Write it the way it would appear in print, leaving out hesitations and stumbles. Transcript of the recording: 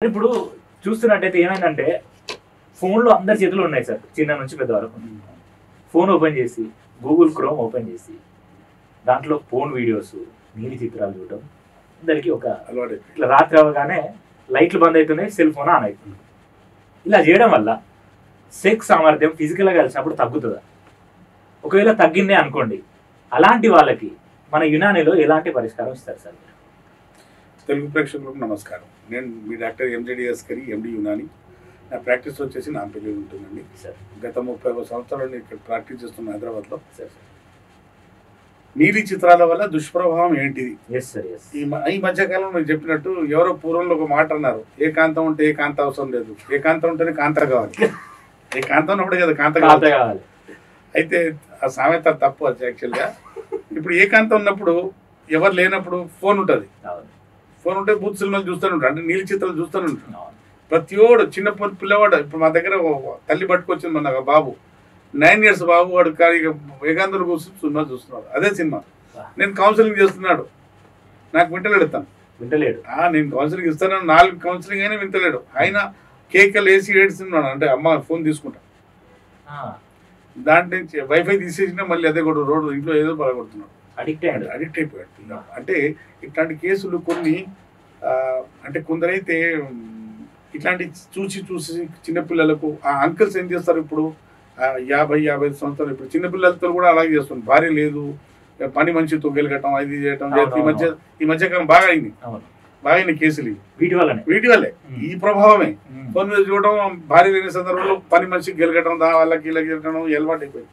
ఇప్పుడు చూస్తున్నట్టయితే ఏమైందంటే ఫోన్లో అందరి చేతులు ఉన్నాయి సార్, చిన్న నుంచి పెద్ద వరకు. ఫోన్ ఓపెన్ చేసి గూగుల్ క్రోమ్ ఓపెన్ చేసి దాంట్లో ఫోన్ వీడియోస్, నీలి చిత్రాలు చూడటం అందరికీ ఒక అలవాటు. ఇట్లా రాత్రి అవగానే లైట్లు బంద్ అవుతున్నాయి, సెల్ ఫోన్ ఆన్ అవుతుంది. ఇలా చేయడం వల్ల సెక్స్ సామర్థ్యం ఫిజికల్గా కలిసినప్పుడు తగ్గుతుందా? ఒకవేళ తగ్గిందే అనుకోండి, అలాంటి వాళ్ళకి మన యునానిలో ఎలాంటి పరిష్కారం ఇస్తారు సార్? తెలుగు ప్రేక్షకులకు నమస్కారం. నేను మీ డాక్టర్ ఎంజెడి అస్కరి, ఎండి యునాని. నా ప్రాక్టీస్ వచ్చేసి నాంపల్లి ఉంటుందండి. సార్ గత 30 సంవత్సరాలు ఇక్కడ ప్రాక్టీస్ చేస్తున్న హైదరాబాద్లో. నీలి చిత్రాల వల్ల దుష్ప్రభావం ఏంటిది? ఈ మధ్యకాలంలో నేను చెప్పినట్టు ఎవరో పూర్వంలో ఒక మాట అన్నారు, ఏ కాంతం ఉంటే ఏ కాంత అవసరం లేదు, ఏ కాంతం ఉంటేనే కాంత కావాలి. ఏ కాంతం ఉన్నప్పుడే కదా కాంత కావాలి. అయితే ఆ సామెత తప్పు. అది యాక్చువల్గా ఇప్పుడు ఏ కాంతం ఉన్నప్పుడు ఎవరు లేనప్పుడు ఫోన్ ఉంటుంది. ఫోన్ ఉంటే బూత్ సినిమాలు చూస్తూనే ఉంటాడు, అంటే నీలి చిత్రాలు చూస్తూనే ఉంటాడు. ప్రతి ఓడు చిన్న పిల్లవాడు. ఇప్పుడు మా దగ్గర తల్లి పట్టుకొచ్చింది మన బాబు, 9 years బాబు. వాడు ఏకాంతలు కూర్చొని సినిమా చూస్తున్నాడు. అదే సినిమా. నేను కౌన్సిలింగ్ చేస్తున్నాడు, నాకు వింటలేడు. నేను కౌన్సిలింగ్ ఇస్తాను, 4 కౌన్సిలింగ్ అయినా వింటలేడు. ఆయన కేకలు వేసి ఏడుస్తున్నాడు. అంటే అమ్మ ఫోన్ తీసుకుంటా, దాంట్లో నుంచి వైఫై తీసేసినా మళ్ళీ అదే కూడా రోడ్డు ఇంట్లో ఏదో బాధపడుతున్నాడు. అడిక్ట్ అయిపోయాడు. అంటే ఇట్లాంటి కేసులు కొన్ని, అంటే కొందరైతే ఇట్లాంటి చూసి చిన్నపిల్లలకు ఆ అంకుల్స్ ఏం చేస్తారు, ఇప్పుడు 50-55 సంవత్సరాలు ఇప్పుడు చిన్నపిల్లలతో కూడా అలాగే చేస్తుంది. భార్య లేదు, పని మంచితో గెలగటం, అది చేయటం. ఈ మధ్యకాలం బాగా అయింది కేసులు. వీటి వల్లే ఈ ప్రభావమే. ఫోన్ మీద చూడటం, భార్య లేని సందర్భంలో పని మనిషికి గెలగటం, వాళ్ళకి ఇలా గెలగటం అలవాటు అయిపోయింది.